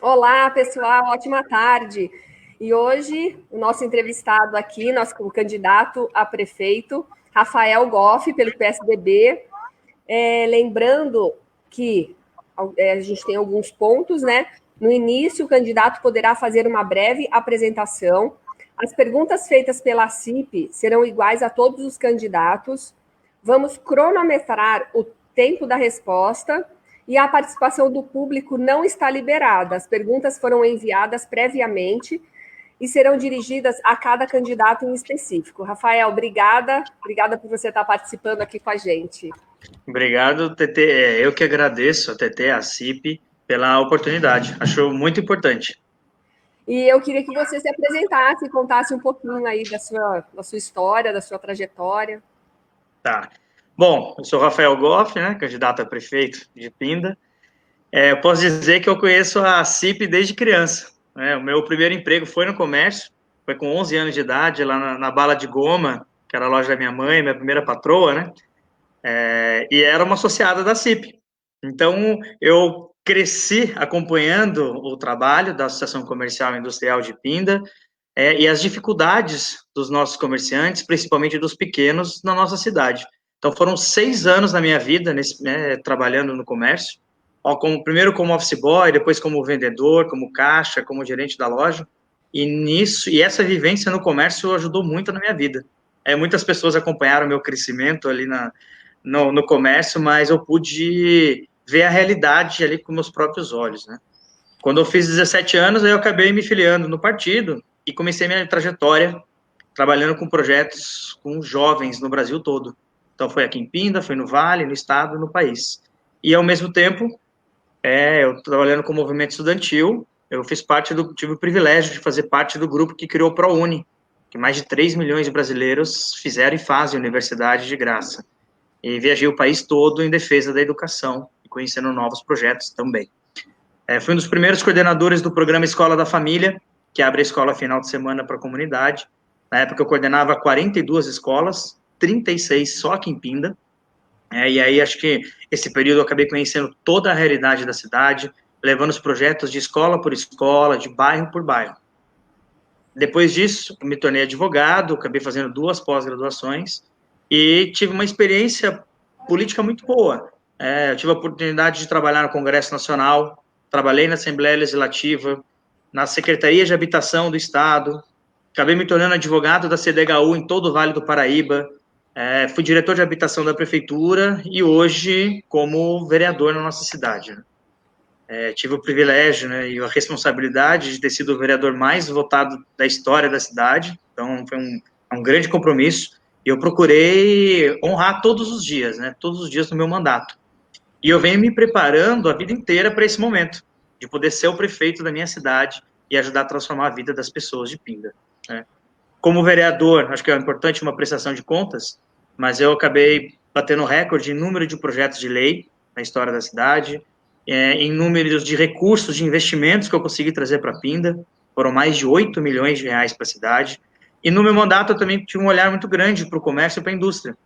Olá, pessoal, ótima tarde. E hoje, o nosso entrevistado aqui, o candidato a prefeito, Rafael Goff, pelo PSDB. Lembrando que a gente tem alguns pontos, né? No início, o candidato poderá fazer uma breve apresentação. As perguntas feitas pela CIP serão iguais a todos os candidatos. Vamos cronometrar o tempo da resposta e a participação do público não está liberada. As perguntas foram enviadas previamente e serão dirigidas a cada candidato em específico. Rafael, obrigada por você estar participando aqui com a gente. Obrigado, TT. Eu que agradeço a TT, a CIP, pela oportunidade. Acho muito importante. E eu queria que você se apresentasse e contasse um pouquinho aí da sua história, da sua trajetória. Tá. Bom, eu sou Rafael Goff, né, candidato a prefeito de Pinda. Eu posso dizer que eu conheço a CIP desde criança. Né? O meu primeiro emprego foi no comércio, foi com 11 anos de idade, lá na Bala de Goma, que era a loja da minha mãe, minha primeira patroa, né? E era uma associada da CIP. Então, eu cresci acompanhando o trabalho da Associação Comercial e Industrial de Pinda e as dificuldades dos nossos comerciantes, principalmente dos pequenos, na nossa cidade. Então, foram 6 anos da minha vida trabalhando no comércio, primeiro como office boy, depois como vendedor, como caixa, como gerente da loja. E essa vivência no comércio ajudou muito na minha vida. Muitas pessoas acompanharam o meu crescimento ali no comércio, mas eu pude ver a realidade ali com meus próprios olhos, né? Quando eu fiz 17 anos, aí eu acabei me filiando no partido e comecei minha trajetória trabalhando com projetos com jovens no Brasil todo. Então, foi aqui em Pinda, foi no Vale, no Estado, no país. E, ao mesmo tempo, eu trabalhando com o movimento estudantil, eu tive o privilégio de fazer parte do grupo que criou o ProUni, que mais de 3 milhões de brasileiros fizeram e fazem universidade de graça. E viajei o país todo em defesa da educação e conhecendo novos projetos também. Fui um dos primeiros coordenadores do programa Escola da Família, que abre a escola final de semana para a comunidade. Na época eu coordenava 42 escolas, 36 só aqui em Pinda. E aí acho que esse período eu acabei conhecendo toda a realidade da cidade, levando os projetos de escola por escola, de bairro por bairro. Depois disso, me tornei advogado, acabei fazendo 2 pós-graduações e tive uma experiência política muito boa. Eu tive a oportunidade de trabalhar no Congresso Nacional, trabalhei na Assembleia Legislativa, na Secretaria de Habitação do Estado, acabei me tornando advogado da CDHU em todo o Vale do Paraíba, fui diretor de habitação da prefeitura e hoje como vereador na nossa cidade. Tive o privilégio, né, e a responsabilidade de ter sido o vereador mais votado da história da cidade, então foi um grande compromisso, e eu procurei honrar todos os dias, né, todos os dias do meu mandato. E eu venho me preparando a vida inteira para esse momento, de poder ser o prefeito da minha cidade e ajudar a transformar a vida das pessoas de Pinda. Né. Como vereador, acho que é importante uma prestação de contas, mas eu acabei batendo recorde em número de projetos de lei na história da cidade, em números de recursos de investimentos que eu consegui trazer para Pinda, foram mais de 8 milhões de reais para a cidade, e no meu mandato eu também tive um olhar muito grande para o comércio e para a indústria.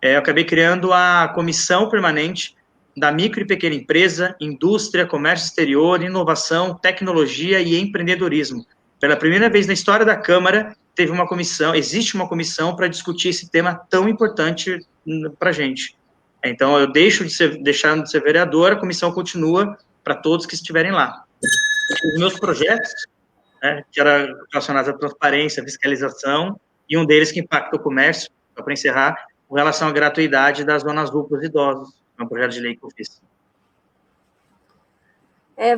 Eu acabei criando a comissão permanente da micro e pequena empresa, indústria, comércio exterior, inovação, tecnologia e empreendedorismo. Pela primeira vez na história da Câmara, existe uma comissão para discutir esse tema tão importante para a gente. Então, eu deixando de ser vereador, a comissão continua para todos que estiverem lá. Os meus projetos, né, que eram relacionados à transparência, fiscalização, e um deles que impacta o comércio, para encerrar, com relação à gratuidade das zonas duplas de idosos, é um projeto de lei que eu fiz.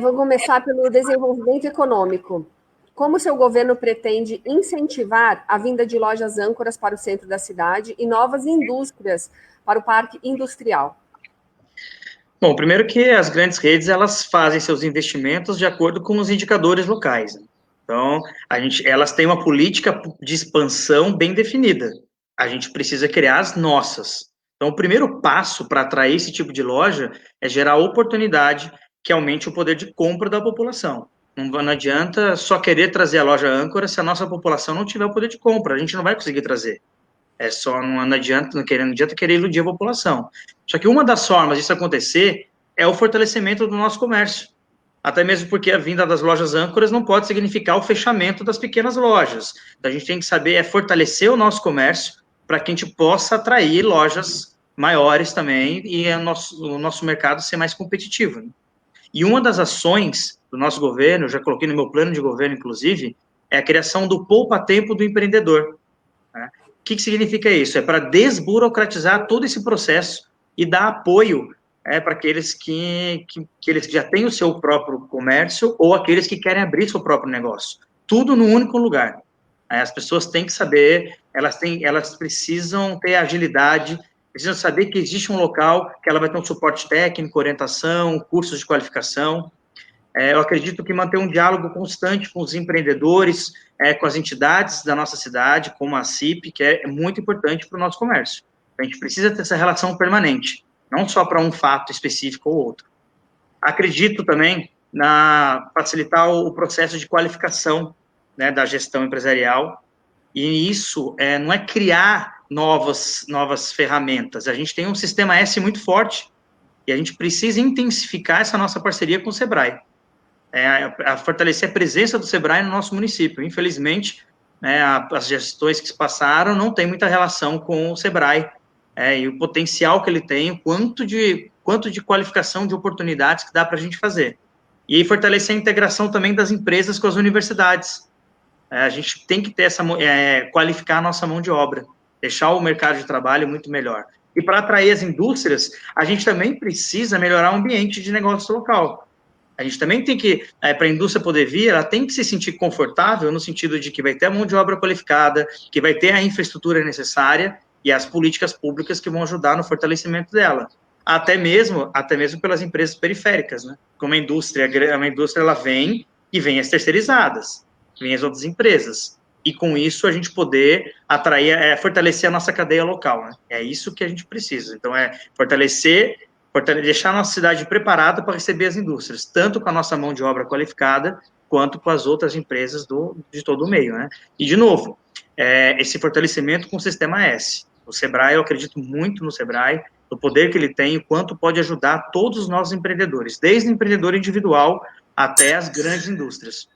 Vou começar pelo desenvolvimento econômico. Como seu governo pretende incentivar a vinda de lojas âncoras para o centro da cidade e novas indústrias para o parque industrial? Bom, primeiro que as grandes redes, elas fazem seus investimentos de acordo com os indicadores locais. Então, elas têm uma política de expansão bem definida. A gente precisa criar as nossas. Então, o primeiro passo para atrair esse tipo de loja é gerar oportunidade que aumente o poder de compra da população. Não adianta só querer trazer a loja âncora se a nossa população não tiver o poder de compra. A gente não vai conseguir trazer. Não adianta querer iludir a população. Só que uma das formas disso acontecer é o fortalecimento do nosso comércio. até mesmo porque a vinda das lojas âncoras não pode significar o fechamento das pequenas lojas. Então, a gente tem que saber fortalecer o nosso comércio para que a gente possa atrair lojas maiores também e o nosso mercado ser mais competitivo, né? E uma das ações do nosso governo, eu já coloquei no meu plano de governo, inclusive, é a criação do poupa-tempo do empreendedor, né? O que significa isso? É para desburocratizar todo esse processo e dar apoio para aqueles que eles já têm o seu próprio comércio ou aqueles que querem abrir seu próprio negócio. Tudo num único lugar. As pessoas têm que saber, elas precisam ter agilidade, precisam saber que existe um local que ela vai ter um suporte técnico, orientação, cursos de qualificação. Eu acredito que manter um diálogo constante com os empreendedores, com as entidades da nossa cidade, como a CIP, que é muito importante para o nosso comércio. A gente precisa ter essa relação permanente, não só para um fato específico ou outro. Acredito também na facilitar o processo de qualificação, né, da gestão empresarial, e isso não é criar novas ferramentas. A gente tem um sistema S muito forte e a gente precisa intensificar essa nossa parceria com o Sebrae. A fortalecer a presença do Sebrae no nosso município. Infelizmente, as gestões que se passaram não tem muita relação com o Sebrae, e o potencial que ele tem, o quanto de qualificação de oportunidades que dá para a gente fazer. E fortalecer a integração também das empresas com as universidades. A gente tem que ter qualificar a nossa mão de obra, deixar o mercado de trabalho muito melhor. E para atrair as indústrias, a gente também precisa melhorar o ambiente de negócio local. A gente também tem que, para a indústria poder vir, ela tem que se sentir confortável no sentido de que vai ter a mão de obra qualificada, que vai ter a infraestrutura necessária e as políticas públicas que vão ajudar no fortalecimento dela. Até mesmo pelas empresas periféricas, né? Como a indústria ela vem e vem as terceirizadas, vem as outras empresas. E com isso a gente poder atrair, fortalecer a nossa cadeia local, né? É isso que a gente precisa. Então, fortalecer, deixar a nossa cidade preparada para receber as indústrias, tanto com a nossa mão de obra qualificada, quanto com as outras empresas de todo o meio, né? E, de novo, esse fortalecimento com o Sistema S. O Sebrae, eu acredito muito no Sebrae, no poder que ele tem, o quanto pode ajudar todos os nossos empreendedores, desde o empreendedor individual até as grandes indústrias.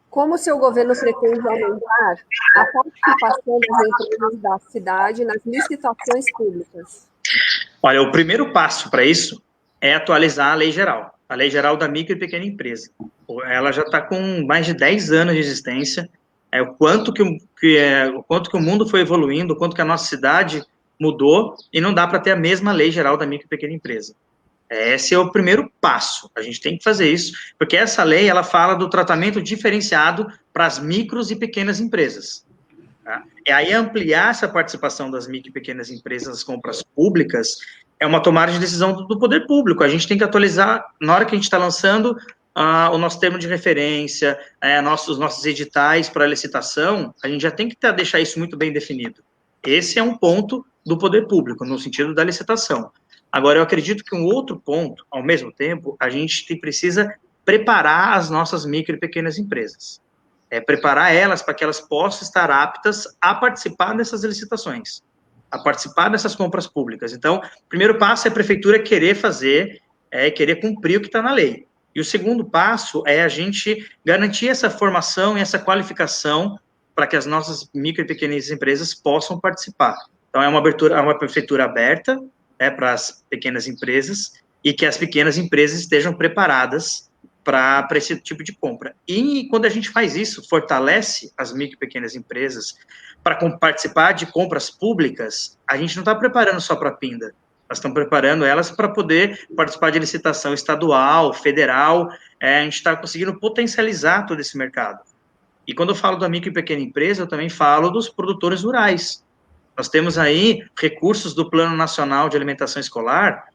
Como o seu governo pretende aumentar a participação das empresas da cidade nas licitações públicas? Olha, o primeiro passo para isso é atualizar a Lei Geral da Micro e Pequena Empresa. Ela já está com mais de 10 anos de existência, o quanto que o mundo foi evoluindo, o quanto que a nossa cidade mudou, e não dá para ter a mesma Lei Geral da Micro e Pequena Empresa. Esse é o primeiro passo, a gente tem que fazer isso, porque essa lei, ela fala do tratamento diferenciado para as micros e pequenas empresas. Tá? E aí ampliar essa participação das micro e pequenas empresas nas compras públicas é uma tomada de decisão do poder público. A gente tem que atualizar, na hora que a gente está lançando o nosso termo de referência, os nossos editais para licitação, a gente já tem que deixar isso muito bem definido. Esse é um ponto do poder público, no sentido da licitação. Agora, eu acredito que um outro ponto, ao mesmo tempo, a gente precisa preparar as nossas micro e pequenas empresas. Preparar elas para que elas possam estar aptas a participar dessas licitações, a participar dessas compras públicas. Então, o primeiro passo é a prefeitura querer fazer, querer cumprir o que está na lei. E o segundo passo é a gente garantir essa formação e essa qualificação para que as nossas micro e pequenas empresas possam participar. Então, é uma prefeitura aberta, para as pequenas empresas, e que as pequenas empresas estejam preparadas para esse tipo de compra. E quando a gente faz isso, fortalece as micro e pequenas empresas para participar de compras públicas, a gente não está preparando só para a Pinda, nós estamos preparando elas para poder participar de licitação estadual, federal, a gente está conseguindo potencializar todo esse mercado. E quando eu falo da micro e pequena empresa, eu também falo dos produtores rurais. Nós temos aí recursos do Plano Nacional de Alimentação Escolar,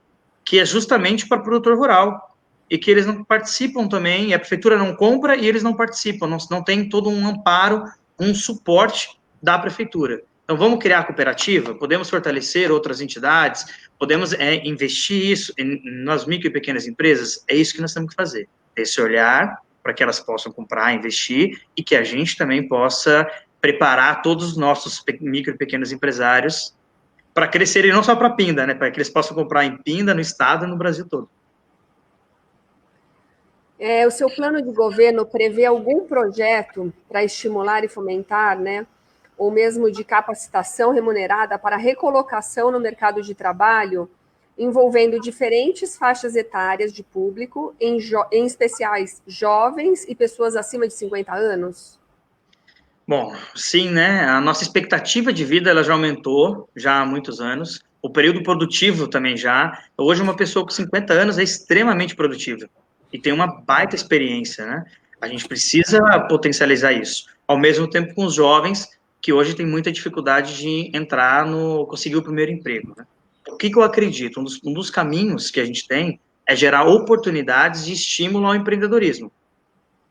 que é justamente para o produtor rural, e que eles não participam também, e a prefeitura não compra e eles não participam, não tem todo um amparo, um suporte da prefeitura. Então, vamos criar a cooperativa, podemos fortalecer outras entidades, podemos investir isso nas micro e pequenas empresas, é isso que nós temos que fazer, esse olhar para que elas possam comprar, investir, e que a gente também possa preparar todos os nossos micro e pequenos empresários para crescerem, não só para Pinda, né, para que eles possam comprar em Pinda, no estado e no Brasil todo. O seu plano de governo prevê algum projeto para estimular e fomentar, né, ou mesmo de capacitação remunerada para recolocação no mercado de trabalho, envolvendo diferentes faixas etárias de público, em especiais jovens e pessoas acima de 50 anos? Bom, sim, né? A nossa expectativa de vida ela já aumentou já há muitos anos. O período produtivo também já. Hoje, uma pessoa com 50 anos é extremamente produtiva e tem uma baita experiência, né? A gente precisa potencializar isso. Ao mesmo tempo com os jovens, que hoje têm muita dificuldade de entrar no, conseguir o primeiro emprego, né? O que eu acredito? Um dos caminhos que a gente tem é gerar oportunidades de estímulo ao empreendedorismo,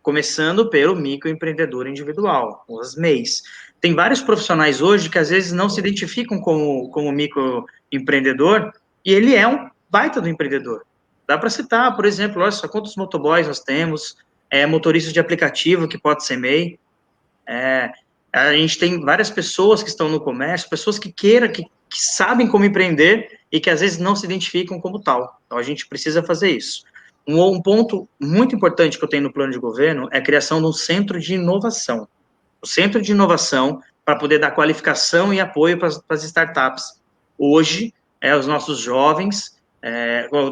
começando pelo microempreendedor individual, os MEIs. Tem vários profissionais hoje que às vezes não se identificam como microempreendedor e ele é um baita do empreendedor. Dá para citar, por exemplo, olha só quantos motoboys nós temos, motoristas de aplicativo que pode ser MEI, a gente tem várias pessoas que estão no comércio, pessoas que queiram, que sabem como empreender e que às vezes não se identificam como tal. Então a gente precisa fazer isso. Um ponto muito importante que eu tenho no plano de governo é a criação de um centro de inovação. O centro de inovação para poder dar qualificação e apoio para as startups. Hoje, os nossos jovens,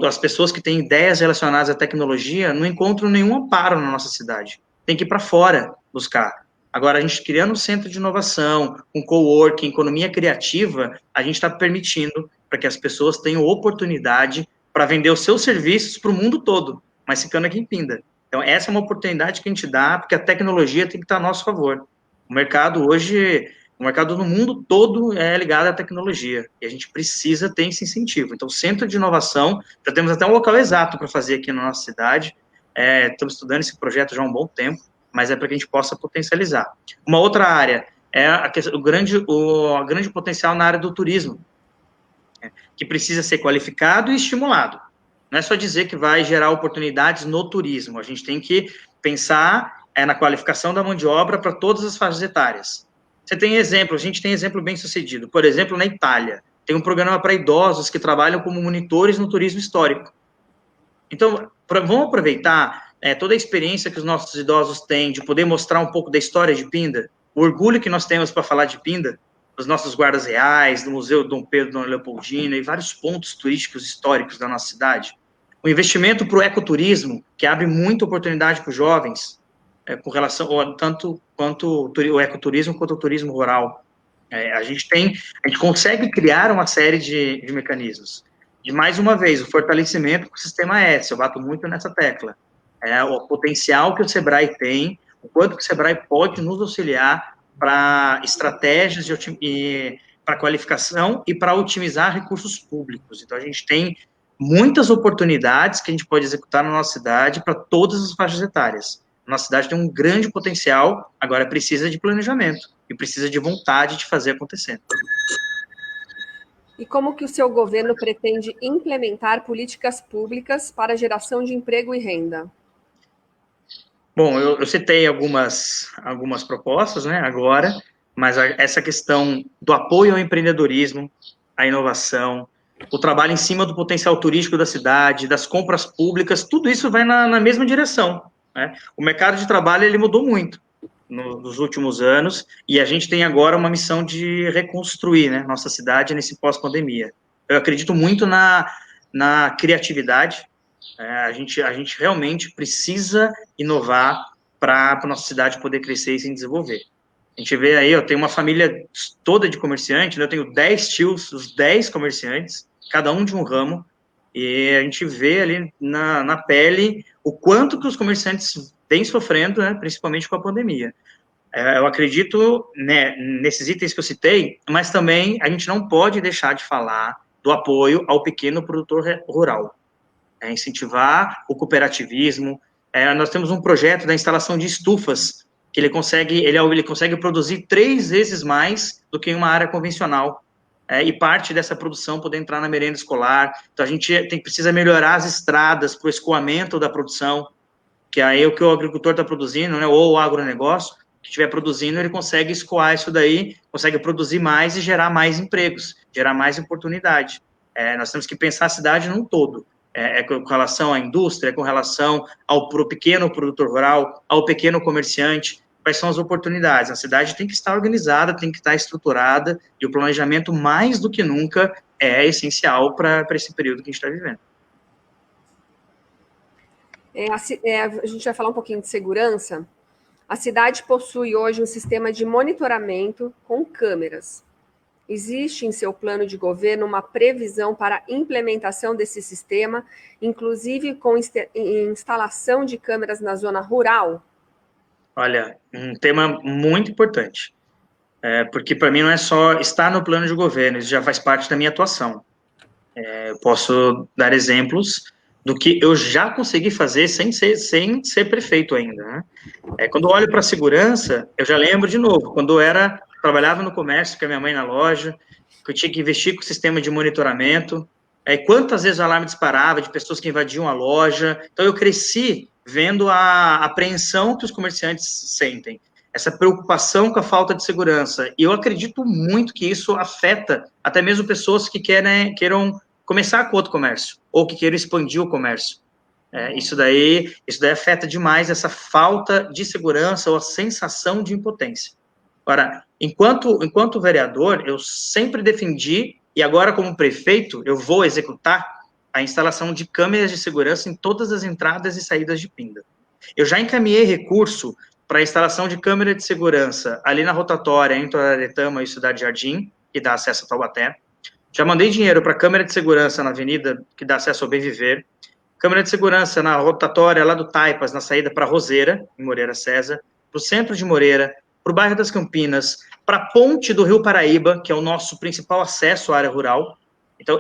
as pessoas que têm ideias relacionadas à tecnologia, não encontram nenhum amparo na nossa cidade. Tem que ir para fora buscar. Agora, a gente criando um centro de inovação, um coworking, economia criativa, a gente está permitindo para que as pessoas tenham oportunidade para vender os seus serviços para o mundo todo, mas ficando aqui em Pinda. Então, essa é uma oportunidade que a gente dá, porque a tecnologia tem que estar a nosso favor. O mercado hoje, o mercado no mundo todo é ligado à tecnologia, e a gente precisa ter esse incentivo. Então, centro de inovação, já temos até um local exato para fazer aqui na nossa cidade, estamos estudando esse projeto já há um bom tempo, mas é para que a gente possa potencializar. Uma outra área é o grande potencial na área do turismo, que precisa ser qualificado e estimulado. Não é só dizer que vai gerar oportunidades no turismo, a gente tem que pensar na qualificação da mão de obra para todas as faixas etárias. Você tem exemplo, a gente tem exemplo bem sucedido. Por exemplo, na Itália, tem um programa para idosos que trabalham como monitores no turismo histórico. Então, vamos aproveitar toda a experiência que os nossos idosos têm de poder mostrar um pouco da história de Pinda, o orgulho que nós temos para falar de Pinda, dos nossos guardas reais, do Museu Dom Pedro, Dona Leopoldina e vários pontos turísticos históricos da nossa cidade. O investimento para o ecoturismo, que abre muita oportunidade para os jovens, com relação tanto quanto o ecoturismo quanto o turismo rural. A gente consegue criar uma série de mecanismos. E, mais uma vez, o fortalecimento do sistema S, eu bato muito nessa tecla. O potencial que o Sebrae tem, o quanto que o Sebrae pode nos auxiliar para estratégias para qualificação e para otimizar recursos públicos. Então, a gente tem muitas oportunidades que a gente pode executar na nossa cidade para todas as faixas etárias. Nossa cidade tem um grande potencial, agora precisa de planejamento e precisa de vontade de fazer acontecer. E como que o seu governo pretende implementar políticas públicas para a geração de emprego e renda? Bom, eu citei algumas propostas, né, agora, mas essa questão do apoio ao empreendedorismo, à inovação, o trabalho em cima do potencial turístico da cidade, das compras públicas, tudo isso vai na mesma direção, né? O mercado de trabalho, ele mudou muito nos últimos anos, e a gente tem agora uma missão de reconstruir, né, nossa cidade nesse pós-pandemia. Eu acredito muito na criatividade. A gente realmente precisa inovar para a nossa cidade poder crescer e se desenvolver. A gente vê aí, eu tenho uma família toda de comerciantes, né? Eu tenho 10 tios, os 10 comerciantes, cada um de um ramo, e a gente vê ali na pele o quanto que os comerciantes vêm sofrendo, né, principalmente com a pandemia. Eu acredito, né, nesses itens que eu citei, mas também a gente não pode deixar de falar do apoio ao pequeno produtor rural. Incentivar o cooperativismo. Nós temos um projeto da instalação de estufas, que ele consegue produzir 3 vezes mais do que em uma área convencional, e parte dessa produção poder entrar na merenda escolar. Então, a gente precisa melhorar as estradas para o escoamento da produção, que aí o que o agricultor está produzindo, né, ou o agronegócio, que estiver produzindo, ele consegue escoar isso daí, consegue produzir mais e gerar mais empregos, gerar mais oportunidade. Nós temos que pensar a cidade num todo. com relação à indústria, com relação ao pequeno produtor rural, ao pequeno comerciante, quais são as oportunidades. A cidade tem que estar organizada, tem que estar estruturada, e o planejamento, mais do que nunca, é essencial para esse período que a gente está vivendo. A gente vai falar um pouquinho de segurança. A cidade possui hoje um sistema de monitoramento com câmeras. Existe em seu plano de governo uma previsão para a implementação desse sistema, inclusive com instalação de câmeras na zona rural? Olha, um tema muito importante, porque para mim não é só estar no plano de governo, isso já faz parte da minha atuação. Eu posso dar exemplos do que eu já consegui fazer sem ser prefeito ainda, né? Quando eu olho para a segurança, eu já lembro de novo, quando eu trabalhava no comércio com a minha mãe na loja, que eu tinha que investir com o sistema de monitoramento, quantas vezes o alarme disparava de pessoas que invadiam a loja. Então eu cresci vendo a apreensão que os comerciantes sentem, essa preocupação com a falta de segurança, e eu acredito muito que isso afeta até mesmo pessoas que queiram começar com outro comércio, ou que queiram expandir o comércio. Isso daí afeta demais essa falta de segurança ou a sensação de impotência. Agora, enquanto vereador, eu sempre defendi, e agora como prefeito, eu vou executar a instalação de câmeras de segurança em todas as entradas e saídas de Pinda. Eu já encaminhei recurso para a instalação de câmera de segurança ali na rotatória entre Araretama e Cidade Jardim, que dá acesso a Taubaté. Já mandei dinheiro para a câmera de segurança na avenida, que dá acesso ao Bem Viver. Câmera de segurança na rotatória lá do Taipas, na saída para Roseira, em Moreira César, para o centro de Moreira, para o bairro das Campinas, para a ponte do Rio Paraíba, que é o nosso principal acesso à área rural. Então,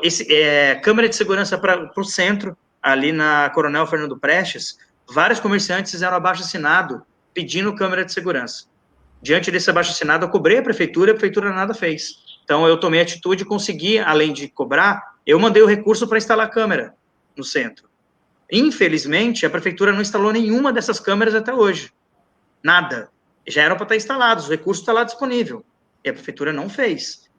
câmera de segurança para o centro, ali na Coronel Fernando Prestes, vários comerciantes fizeram abaixo-assinado pedindo câmera de segurança. Diante desse abaixo-assinado, eu cobrei a prefeitura nada fez. Então, eu tomei a atitude de conseguir, além de cobrar, eu mandei o recurso para instalar câmera no centro. Infelizmente, a prefeitura não instalou nenhuma dessas câmeras até hoje. Nada. Já eram para estar instalados, o recurso está lá disponível. E a prefeitura não fez.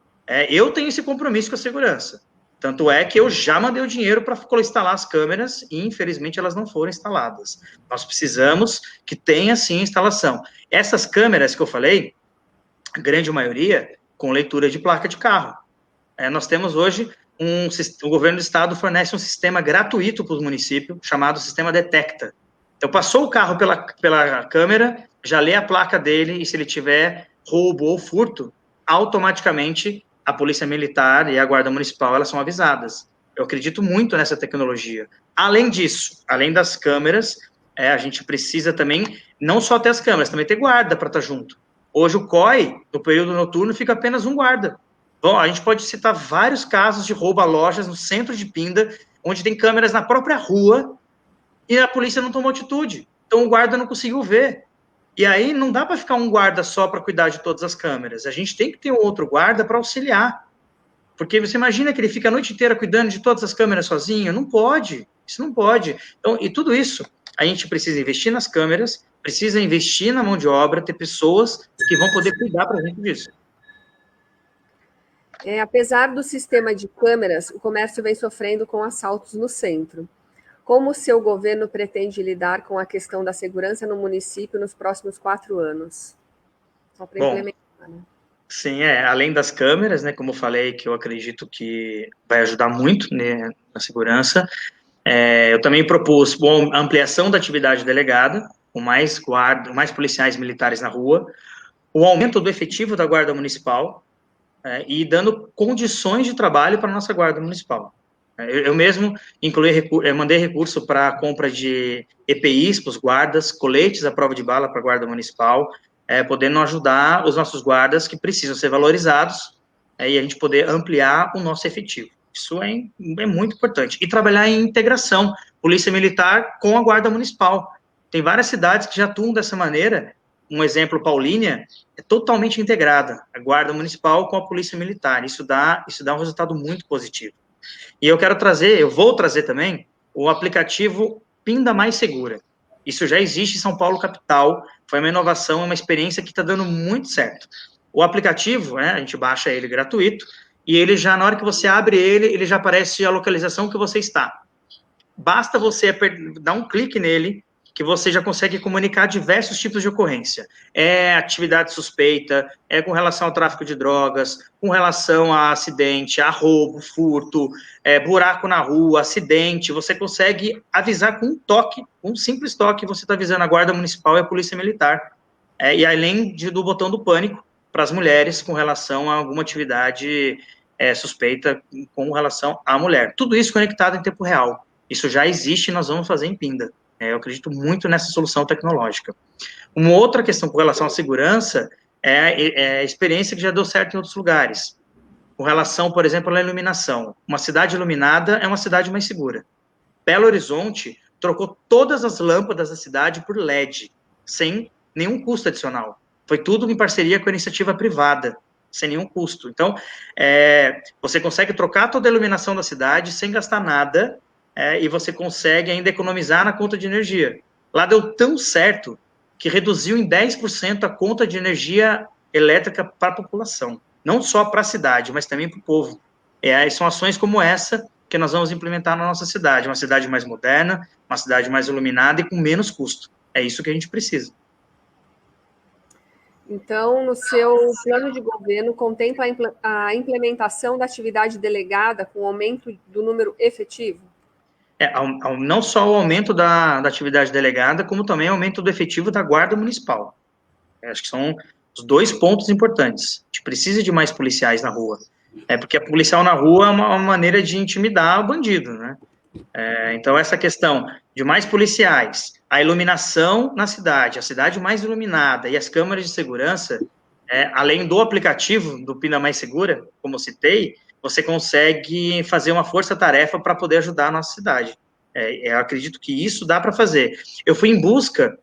Eu tenho esse compromisso com a segurança. Tanto é que eu já mandei o dinheiro para instalar as câmeras e, infelizmente, elas não foram instaladas. Nós precisamos que tenha, sim, instalação. Essas câmeras que eu falei, a grande maioria, com leitura de placa de carro. Nós temos hoje, o governo do estado fornece um sistema gratuito para os municípios, chamado Sistema Detecta. Então, passou o carro pela câmera, já lê a placa dele, e se ele tiver roubo ou furto, automaticamente a Polícia Militar e a Guarda Municipal, elas são avisadas. Eu acredito muito nessa tecnologia. Além disso, além das câmeras, a gente precisa também, não só ter as câmeras, também ter guarda para estar junto. Hoje o COI, no período noturno, fica apenas um guarda. Bom, a gente pode citar vários casos de roubo a lojas no centro de Pinda, onde tem câmeras na própria rua, e a polícia não tomou atitude. Então o guarda não conseguiu ver. E aí não dá para ficar um guarda só para cuidar de todas as câmeras. A gente tem que ter um outro guarda para auxiliar. Porque você imagina que ele fica a noite inteira cuidando de todas as câmeras sozinho? Não pode. Isso não pode. Então, e tudo isso, a gente precisa investir nas câmeras, precisa investir na mão de obra, ter pessoas que vão poder cuidar para a gente disso. Apesar do sistema de câmeras, o comércio vem sofrendo com assaltos no centro. Como o seu governo pretende lidar com a questão da segurança no município nos próximos 4 anos? Só para implementar, né? Sim, além das câmeras, né, como eu falei, que eu acredito que vai ajudar muito, né, na segurança, eu também propus a ampliação da atividade delegada, com mais policiais militares na rua, o aumento do efetivo da Guarda Municipal, e dando condições de trabalho para a nossa Guarda Municipal. Eu mesmo mandei recurso para a compra de EPIs para os guardas, coletes à prova de bala para a Guarda Municipal, podendo ajudar os nossos guardas que precisam ser valorizados, e a gente poder ampliar o nosso efetivo. Isso é muito importante. E trabalhar em integração, Polícia Militar com a Guarda Municipal. Tem várias cidades que já atuam dessa maneira. Um exemplo, Paulínia, é totalmente integrada, a Guarda Municipal com a Polícia Militar. Isso dá um resultado muito positivo. E eu vou trazer também o aplicativo Pinda Mais Segura. Isso já existe em São Paulo, capital, foi uma inovação, uma experiência que está dando muito certo. O aplicativo, a gente baixa ele gratuito, e ele já, na hora que você abre ele já aparece a localização que você está. basta você dar um clique nele, que você já consegue comunicar diversos tipos de ocorrência. É atividade suspeita, é com relação ao tráfico de drogas, com relação a acidente, a roubo, furto, buraco na rua, acidente. Você consegue avisar com um toque, um simples toque, você está avisando a Guarda Municipal e a Polícia Militar. E além do botão do pânico para as mulheres com relação a alguma atividade suspeita com relação à mulher. Tudo isso conectado em tempo real. Isso já existe e nós vamos fazer em Pinda. Eu acredito muito nessa solução tecnológica. Uma outra questão com relação à segurança é a experiência que já deu certo em outros lugares. Com relação, por exemplo, à iluminação. Uma cidade iluminada é uma cidade mais segura. Belo Horizonte trocou todas as lâmpadas da cidade por LED, sem nenhum custo adicional. Foi tudo em parceria com a iniciativa privada, sem nenhum custo. Então, você consegue trocar toda a iluminação da cidade sem gastar nada, e você consegue ainda economizar na conta de energia. Lá deu tão certo que reduziu em 10% a conta de energia elétrica para a população. Não só para a cidade, mas também para o povo. São ações como essa que nós vamos implementar na nossa cidade. Uma cidade mais moderna, uma cidade mais iluminada e com menos custo. É isso que a gente precisa. Então, no seu plano de governo, contempla a implementação da atividade delegada com aumento do número efetivo? Não só o aumento da atividade delegada, como também o aumento do efetivo da Guarda Municipal. Acho que são os dois pontos importantes. A gente precisa de mais policiais na rua. Porque a policial na rua é uma maneira de intimidar o bandido, né? Então, essa questão de mais policiais, a iluminação na cidade, a cidade mais iluminada e as câmeras de segurança, além do aplicativo do Pinda Mais Segura, como eu citei, você consegue fazer uma força-tarefa para poder ajudar a nossa cidade. Eu acredito que isso dá para fazer. Eu fui em busca,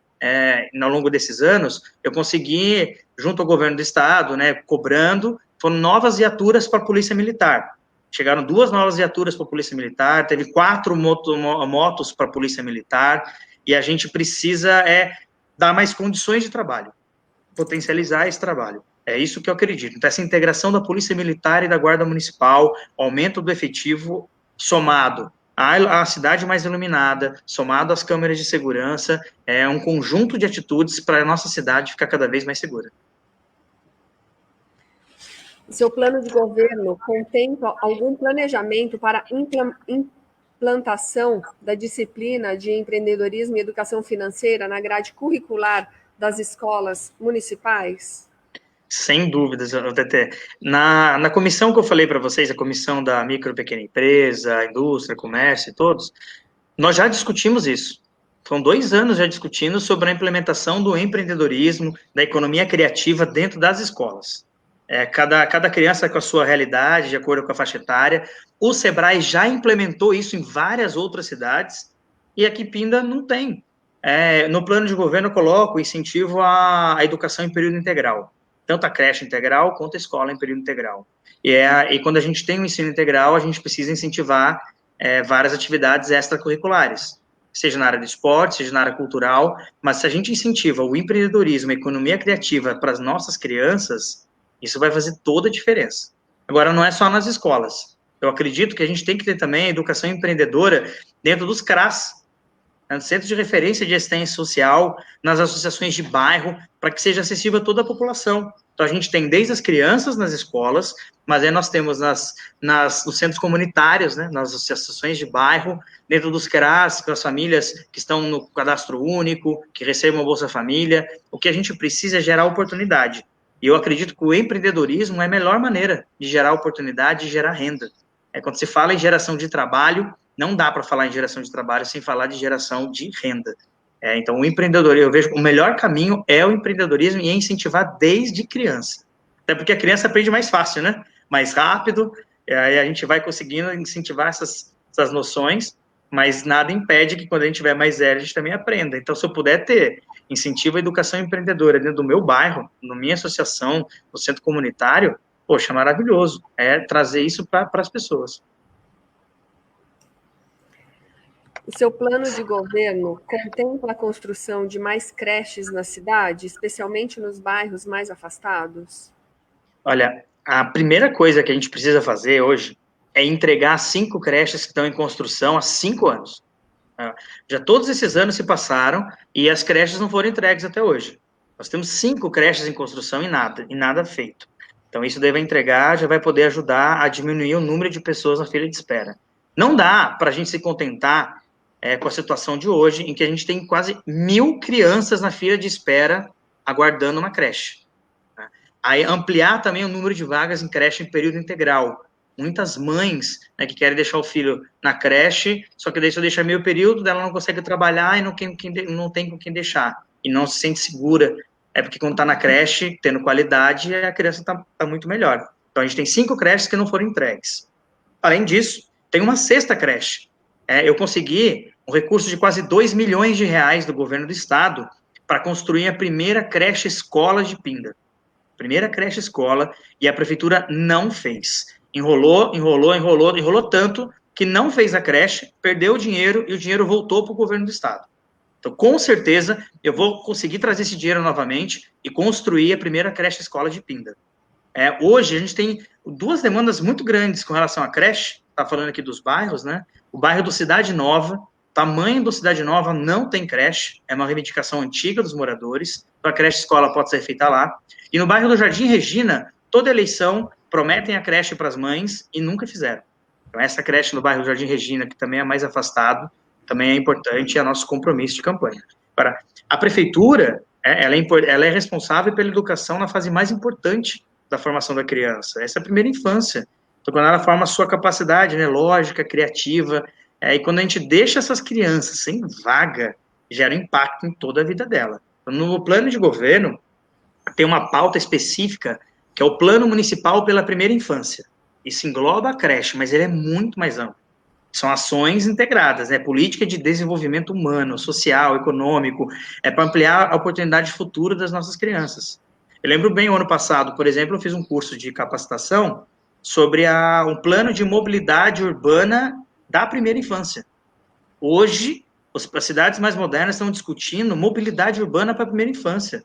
ao longo desses anos, eu consegui, junto ao governo do estado, cobrando, foram novas viaturas para a Polícia Militar. Chegaram 2 novas viaturas para a Polícia Militar, teve 4 motos para a Polícia Militar, e a gente precisa dar mais condições de trabalho, potencializar esse trabalho. É isso que eu acredito. Então, essa integração da Polícia Militar e da Guarda Municipal, aumento do efetivo, somado à cidade mais iluminada, somado às câmeras de segurança, é um conjunto de atitudes para a nossa cidade ficar cada vez mais segura. Seu plano de governo contempla algum planejamento para implantação da disciplina de empreendedorismo e educação financeira na grade curricular das escolas municipais? Sem dúvidas, Tete. Na comissão que eu falei para vocês, a comissão da micro e pequena empresa, indústria, comércio e todos, nós já discutimos isso. São 2 anos já discutindo sobre a implementação do empreendedorismo, da economia criativa dentro das escolas. Cada criança com a sua realidade, de acordo com a faixa etária. O Sebrae já implementou isso em várias outras cidades, e aqui Pinda não tem. No plano de governo eu coloco incentivo à educação em período integral, tanto a creche integral quanto a escola em período integral. E quando a gente tem o ensino integral, a gente precisa incentivar várias atividades extracurriculares, seja na área de esporte, seja na área cultural, mas se a gente incentiva o empreendedorismo, a economia criativa para as nossas crianças, isso vai fazer toda a diferença. Agora, não é só nas escolas. Eu acredito que a gente tem que ter também a educação empreendedora dentro dos CRAS, no Centro de Referência de Assistência Social, nas associações de bairro, para que seja acessível a toda a população. Então, a gente tem desde as crianças nas escolas, mas aí nós temos nos centros comunitários, nas associações de bairro, dentro dos CRAS, com as famílias que estão no cadastro único, que recebem uma Bolsa Família. O que a gente precisa é gerar oportunidade. E eu acredito que o empreendedorismo é a melhor maneira de gerar oportunidade e gerar renda. Quando se fala em geração de trabalho, não dá para falar em geração de trabalho sem falar de geração de renda. Então, o empreendedorismo, eu vejo que o melhor caminho é o empreendedorismo e incentivar desde criança. Até porque a criança aprende mais fácil, né? Mais rápido, aí a gente vai conseguindo incentivar essas noções, mas nada impede que quando a gente tiver mais velho, a gente também aprenda. Então, se eu puder ter incentivo à educação empreendedora dentro do meu bairro, na minha associação, no centro comunitário, poxa, maravilhoso. Trazer isso para as pessoas. O seu plano de governo contempla a construção de mais creches na cidade, especialmente nos bairros mais afastados? Olha, a primeira coisa que a gente precisa fazer hoje é entregar 5 creches que estão em construção há 5 anos. Já todos esses anos se passaram e as creches não foram entregues até hoje. Nós temos 5 creches em construção e nada feito. Então, isso deve entregar, já vai poder ajudar a diminuir o número de pessoas na fila de espera. Não dá para a gente se contentar com a situação de hoje, em que a gente tem quase 1.000 crianças na fila de espera aguardando uma creche. Aí, ampliar também o número de vagas em creche em período integral. Muitas mães, né, que querem deixar o filho na creche, só que daí se eu deixar meio período, ela não consegue trabalhar e não tem com quem deixar. E não se sente segura. É porque quando está na creche, tendo qualidade, a criança está muito melhor. Então, a gente tem 5 creches que não foram entregues. Além disso, tem uma 6ª creche. Eu consegui um recurso de quase 2 milhões de reais do governo do estado para construir a primeira creche escola de Pinda. Primeira creche escola, e a prefeitura não fez. Enrolou tanto que não fez a creche, perdeu o dinheiro e o dinheiro voltou para o governo do estado. Então, com certeza, eu vou conseguir trazer esse dinheiro novamente e construir a primeira creche escola de Pinda. Hoje, a gente tem 2 demandas muito grandes com relação à creche, está falando aqui dos bairros, né? O bairro do Cidade Nova, tamanho do Cidade Nova não tem creche, é uma reivindicação antiga dos moradores, então a creche escola pode ser feita lá. E no bairro do Jardim Regina, toda eleição prometem a creche para as mães e nunca fizeram. Então, essa creche no bairro do Jardim Regina, que também é mais afastado, também é importante, é nosso compromisso de campanha. Agora, a prefeitura, ela é responsável pela educação na fase mais importante da formação da criança. Essa é a primeira infância. Então, quando ela forma a sua capacidade, né, lógica, criativa, e quando a gente deixa essas crianças sem vaga, gera impacto em toda a vida dela. Então, no plano de governo, tem uma pauta específica, que é o Plano Municipal pela Primeira Infância. Isso engloba a creche, mas ele é muito mais amplo. São ações integradas, política de desenvolvimento humano, social, econômico, para ampliar a oportunidade futura das nossas crianças. Eu lembro bem, o ano passado, por exemplo, eu fiz um curso de capacitação sobre um plano de mobilidade urbana da primeira infância. Hoje, as cidades mais modernas estão discutindo mobilidade urbana para a primeira infância.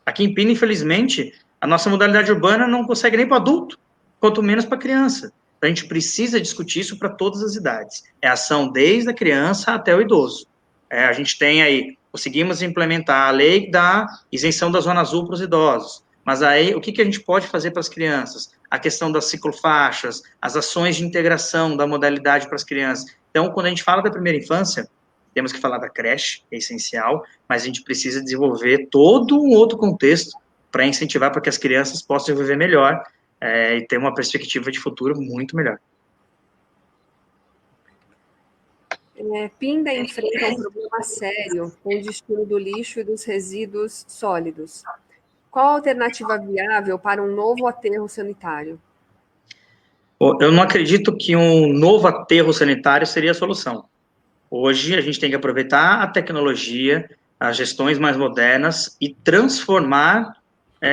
Aqui em Pina, infelizmente, a nossa modalidade urbana não consegue nem para adulto, quanto menos para criança. A gente precisa discutir isso para todas as idades. É ação desde a criança até o idoso. A gente tem aí, conseguimos implementar a lei da isenção da zona azul para os idosos. Mas aí, o que a gente pode fazer para as crianças? A questão das ciclofaixas, as ações de integração da modalidade para as crianças. Então, quando a gente fala da primeira infância, temos que falar da creche, que é essencial, mas a gente precisa desenvolver todo um outro contexto para incentivar para que as crianças possam viver melhor e ter uma perspectiva de futuro muito melhor. Pinda enfrenta um problema sério com o destino do lixo e dos resíduos sólidos. Qual a alternativa viável para um novo aterro sanitário? Eu não acredito que um novo aterro sanitário seria a solução. Hoje, a gente tem que aproveitar a tecnologia, as gestões mais modernas e transformar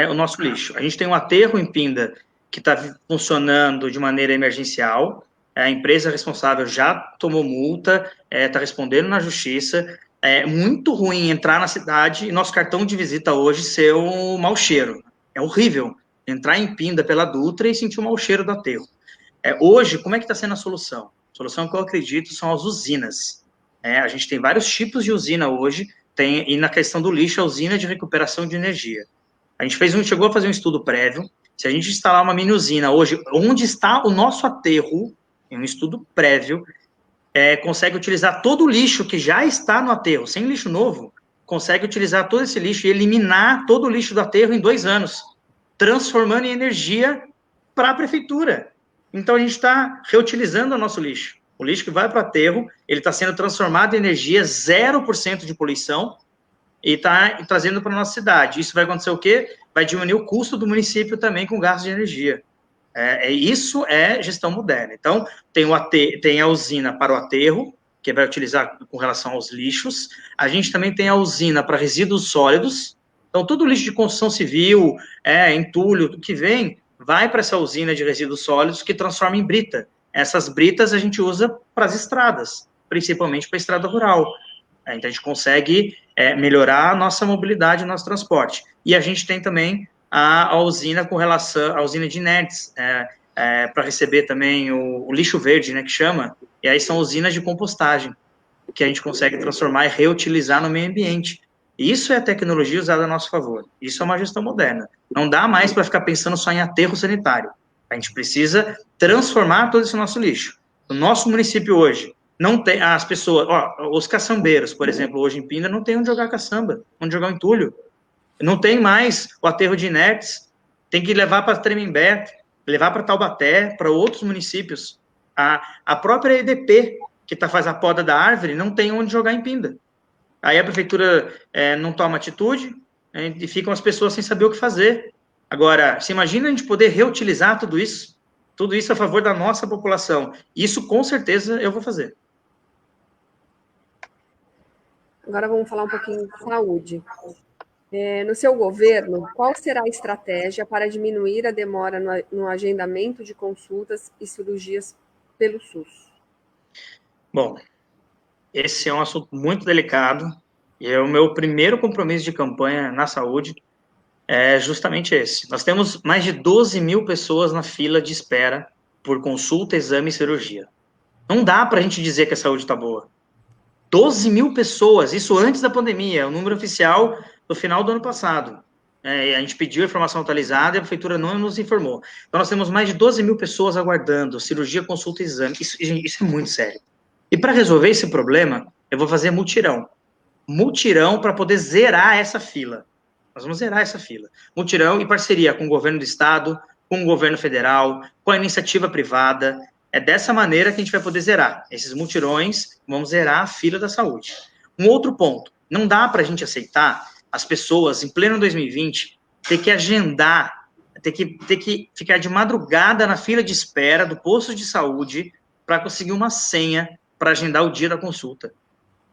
o nosso lixo. A gente tem um aterro em Pinda que está funcionando de maneira emergencial, a empresa responsável já tomou multa, está respondendo na justiça. É muito ruim entrar na cidade e nosso cartão de visita hoje ser um mau cheiro. É horrível entrar em Pinda pela Dutra e sentir o mau cheiro do aterro. Hoje, como é que está sendo a solução? A solução que eu acredito são as usinas. A gente tem vários tipos de usina hoje, e na questão do lixo, a usina de recuperação de energia. A gente chegou a fazer um estudo prévio. Se a gente instalar uma mini usina hoje, onde está o nosso aterro, em um estudo prévio, consegue utilizar todo o lixo que já está no aterro, sem lixo novo, consegue utilizar todo esse lixo e eliminar todo o lixo do aterro em 2 anos, transformando em energia para a prefeitura. Então, a gente está reutilizando o nosso lixo. O lixo que vai para o aterro, ele está sendo transformado em energia, 0% de poluição, e está trazendo para a nossa cidade. Isso vai acontecer o quê? Vai diminuir o custo do município também com gasto de energia. Isso é gestão moderna. Então, tem a usina para o aterro, que vai utilizar com relação aos lixos. A gente também tem a usina para resíduos sólidos. Então, todo o lixo de construção civil, entulho, que vem, vai para essa usina de resíduos sólidos que transforma em brita. Essas britas a gente usa para as estradas, principalmente para a estrada rural. Então, a gente consegue melhorar a nossa mobilidade, o nosso transporte. E a gente tem também a usina com relação à usina de inertes, para receber também o lixo verde, né, que chama, e aí são usinas de compostagem. que a gente consegue transformar e reutilizar no meio ambiente. Isso é a tecnologia usada a nosso favor. Isso é uma gestão moderna. Não dá mais para ficar pensando só em aterro sanitário. A gente precisa transformar todo esse nosso lixo. O nosso município hoje não tem as pessoas, os caçambeiros, por exemplo, hoje em Pinda não tem onde jogar caçamba, onde jogar o entulho. Não tem mais o aterro de inertes. Tem que levar para Tremembé, levar para Taubaté, para outros municípios. A própria EDP, que faz a poda da árvore, não tem onde jogar em Pinda. Aí a prefeitura não toma atitude, e ficam as pessoas sem saber o que fazer. Agora, você imagina a gente poder reutilizar tudo isso a favor da nossa população. Isso, com certeza, eu vou fazer. Agora vamos falar um pouquinho de saúde. No seu governo, qual será a estratégia para diminuir a demora no agendamento de consultas e cirurgias pelo SUS? Bom, esse é um assunto muito delicado e é o meu primeiro compromisso de campanha na saúde é justamente esse. Nós temos mais de 12 mil pessoas na fila de espera por consulta, exame e cirurgia. Não dá para a gente dizer que a saúde está boa. 12 mil pessoas, isso antes da pandemia, é o número oficial do final do ano passado. A gente pediu a informação atualizada e a prefeitura não nos informou. Então, nós temos mais de 12 mil pessoas aguardando cirurgia, consulta e exame. Isso é muito sério. E para resolver esse problema, eu vou fazer mutirão. Mutirão para poder zerar essa fila. Nós vamos zerar essa fila. Mutirão em parceria com o governo do estado, com o governo federal, com a iniciativa privada. É dessa maneira que a gente vai poder zerar. Esses mutirões vão zerar a fila da saúde. Um outro ponto, não dá para a gente aceitar as pessoas, em pleno 2020, ter que agendar, ter que ficar de madrugada na fila de espera do posto de saúde para conseguir uma senha para agendar o dia da consulta.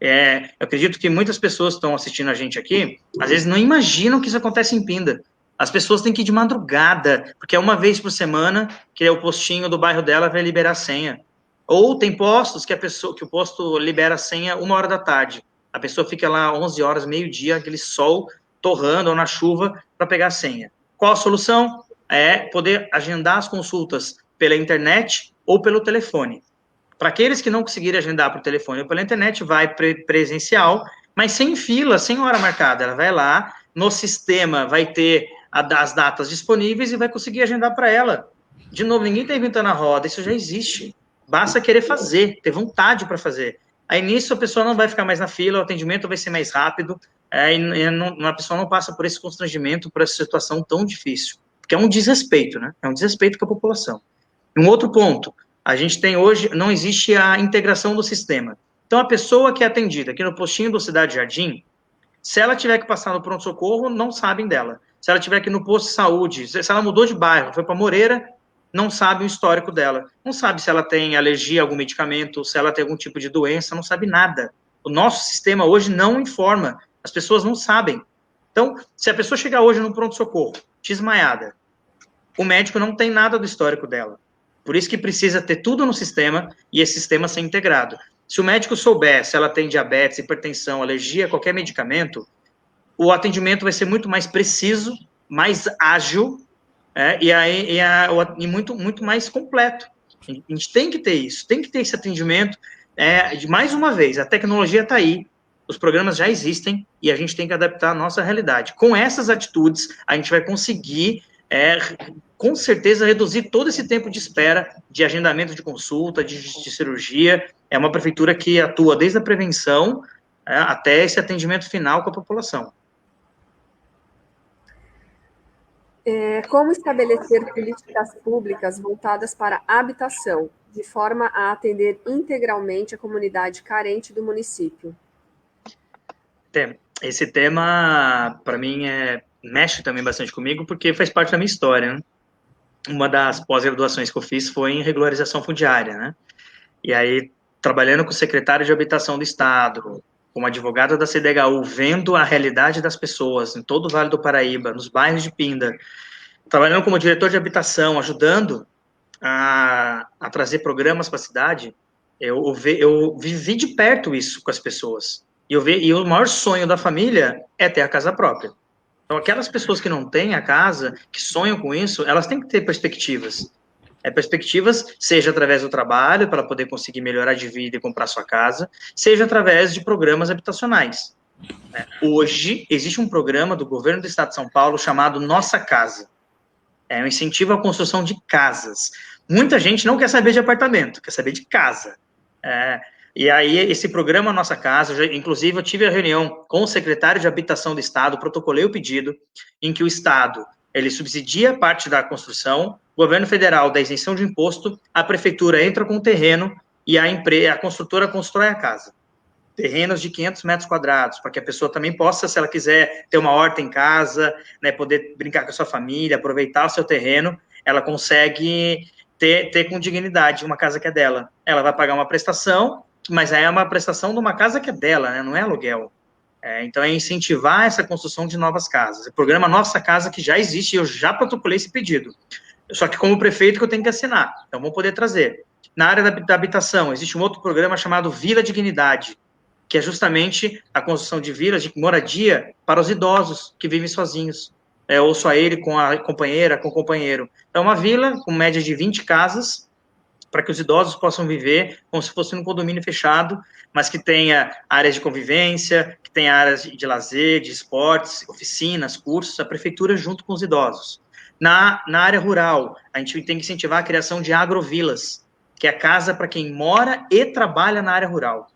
Eu acredito que muitas pessoas que estão assistindo a gente aqui, às vezes não imaginam que isso acontece em Pinda. As pessoas têm que ir de madrugada, porque é uma vez por semana que é o postinho do bairro dela vai liberar a senha. Ou tem postos que o posto libera a senha 1h da tarde. A pessoa fica lá 11 horas, meio-dia, aquele sol torrando ou na chuva para pegar a senha. Qual a solução? É poder agendar as consultas pela internet ou pelo telefone. Para aqueles que não conseguirem agendar por telefone ou pela internet, vai presencial, mas sem fila, sem hora marcada. Ela vai lá, no sistema vai ter as datas disponíveis e vai conseguir agendar para ela. De novo, ninguém está inventando a roda, isso já existe. Basta querer fazer, ter vontade para fazer. Aí nisso a pessoa não vai ficar mais na fila, o atendimento vai ser mais rápido, a pessoa não passa por esse constrangimento, por essa situação tão difícil. Porque é um desrespeito, né? É um desrespeito com a população. Um outro ponto, a gente tem hoje, não existe a integração do sistema. Então, a pessoa que é atendida aqui no postinho do Cidade Jardim, se ela tiver que passar no pronto-socorro, não sabem dela. Se ela tiver que ir no posto de saúde, se ela mudou de bairro, foi para Moreira, não sabe o histórico dela. Não sabe se ela tem alergia a algum medicamento, se ela tem algum tipo de doença, não sabe nada. O nosso sistema hoje não informa. As pessoas não sabem. Então, se a pessoa chegar hoje no pronto-socorro, desmaiada, o médico não tem nada do histórico dela. Por isso que precisa ter tudo no sistema e esse sistema ser integrado. Se o médico souber se ela tem diabetes, hipertensão, alergia a qualquer medicamento, o atendimento vai ser muito mais preciso, mais ágil e muito mais completo. A gente tem que ter isso, tem que ter esse atendimento. Mais uma vez, a tecnologia está aí, os programas já existem e a gente tem que adaptar a nossa realidade. Com essas atitudes, a gente vai conseguir com certeza reduzir todo esse tempo de espera de agendamento de consulta, de cirurgia. É uma prefeitura que atua desde a prevenção até esse atendimento final com a população. Como estabelecer políticas públicas voltadas para a habitação, de forma a atender integralmente a comunidade carente do município? Esse tema, para mim, mexe também bastante comigo, porque faz parte da minha história, né? Uma das pós-graduações que eu fiz foi em regularização fundiária, né? E aí, trabalhando com o secretário de Habitação do Estado, como advogada da CDHU, vendo a realidade das pessoas em todo o Vale do Paraíba, nos bairros de Pinda, trabalhando como diretor de habitação, ajudando a trazer programas para a cidade, eu vivi de perto isso com as pessoas. E o maior sonho da família é ter a casa própria. Então, aquelas pessoas que não têm a casa, que sonham com isso, elas têm que ter perspectivas. Perspectivas, seja através do trabalho, para poder conseguir melhorar de vida e comprar sua casa, seja através de programas habitacionais. Hoje, existe um programa do governo do estado de São Paulo chamado Nossa Casa. É um incentivo à construção de casas. Muita gente não quer saber de apartamento, quer saber de casa. E aí, esse programa Nossa Casa, inclusive eu tive a reunião com o secretário de Habitação do Estado, protocolei o pedido, em que o Estado, ele subsidia parte da construção, o governo federal da isenção de imposto, a prefeitura entra com o terreno e a construtora constrói a casa. Terrenos de 500 metros quadrados, para que a pessoa também possa, se ela quiser ter uma horta em casa, né, poder brincar com a sua família, aproveitar o seu terreno, ela consegue ter com dignidade uma casa que é dela. Ela vai pagar uma prestação, mas aí é uma prestação de uma casa que é dela, né, não é aluguel. Então, é incentivar essa construção de novas casas. O programa Nossa Casa, que já existe, eu já protocolei esse pedido. Só que como prefeito que eu tenho que assinar. Então, vamos poder trazer. Na área da habitação, existe um outro programa chamado Vila Dignidade, que é justamente a construção de vilas de moradia para os idosos que vivem sozinhos, ou só ele com a companheira, com o companheiro. Então, uma vila com média de 20 casas, para que os idosos possam viver como se fosse um condomínio fechado, mas que tenha áreas de convivência, que tenha áreas de lazer, de esportes, oficinas, cursos, a prefeitura junto com os idosos. Na área rural, a gente tem que incentivar a criação de agrovilas, que é a casa para quem mora e trabalha na área rural.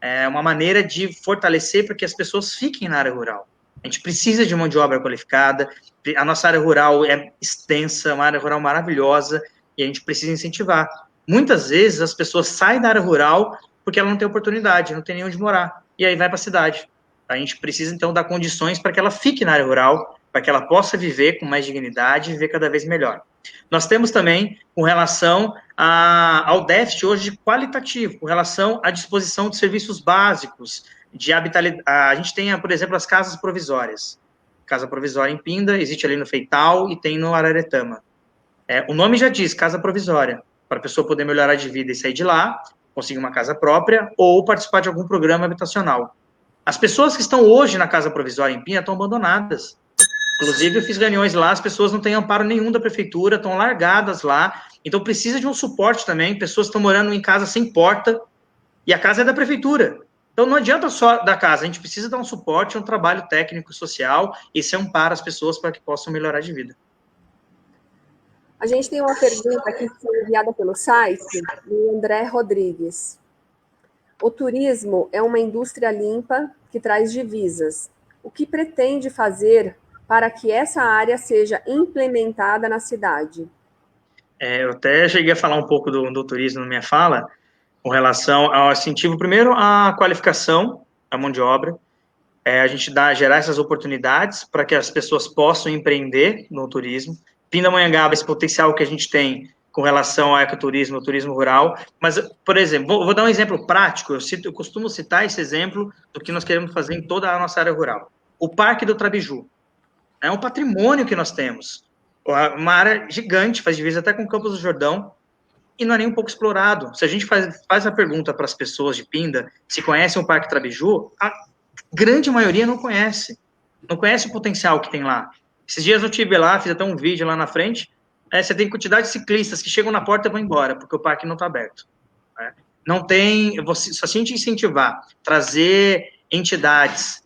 É uma maneira de fortalecer para que as pessoas fiquem na área rural. A gente precisa de mão de obra qualificada, a nossa área rural é extensa, uma área rural maravilhosa, e a gente precisa incentivar. Muitas vezes as pessoas saem da área rural porque ela não tem oportunidade, não tem nem onde morar, e aí vai para a cidade. A gente precisa, então, dar condições para que ela fique na área rural, para que ela possa viver com mais dignidade e viver cada vez melhor. Nós temos também, com relação ao déficit hoje qualitativo, com relação à disposição de serviços básicos, de habitabilidade. A gente tem, por exemplo, as casas provisórias. Casa provisória em Pinda, existe ali no Feital e tem no Araretama. O nome já diz, casa provisória, para a pessoa poder melhorar de vida e sair de lá, conseguir uma casa própria ou participar de algum programa habitacional. As pessoas que estão hoje na casa provisória em Pinda estão abandonadas. Inclusive, eu fiz reuniões lá, as pessoas não têm amparo nenhum da prefeitura, estão largadas lá, então precisa de um suporte também, pessoas estão morando em casa sem porta, e a casa é da prefeitura. Então, não adianta só da casa, a gente precisa dar um suporte, um trabalho técnico e social, e ser amparo as pessoas para que possam melhorar de vida. A gente tem uma pergunta aqui que foi enviada pelo site, do André Rodrigues. O turismo é uma indústria limpa que traz divisas. O que pretende fazer para que essa área seja implementada na cidade? Eu até cheguei a falar um pouco do turismo na minha fala, com relação ao incentivo, primeiro, a qualificação da mão de obra, a gente gerar essas oportunidades para que as pessoas possam empreender no turismo. Pindamonhangaba, esse potencial que a gente tem com relação ao ecoturismo, ao turismo rural, mas, por exemplo, vou dar um exemplo prático, eu costumo citar esse exemplo do que nós queremos fazer em toda a nossa área rural. O Parque do Trabiju é um patrimônio que nós temos, uma área gigante, faz divisa até com Campos do Jordão, e não é nem um pouco explorado. Se a gente faz a pergunta para as pessoas de Pinda, se conhecem o Parque Trabiju, a grande maioria não conhece o potencial que tem lá. Esses dias eu estive lá, fiz até um vídeo lá na frente, você tem quantidade de ciclistas que chegam na porta e vão embora, porque o parque não está aberto. Não tem, se a gente incentivar, trazer entidades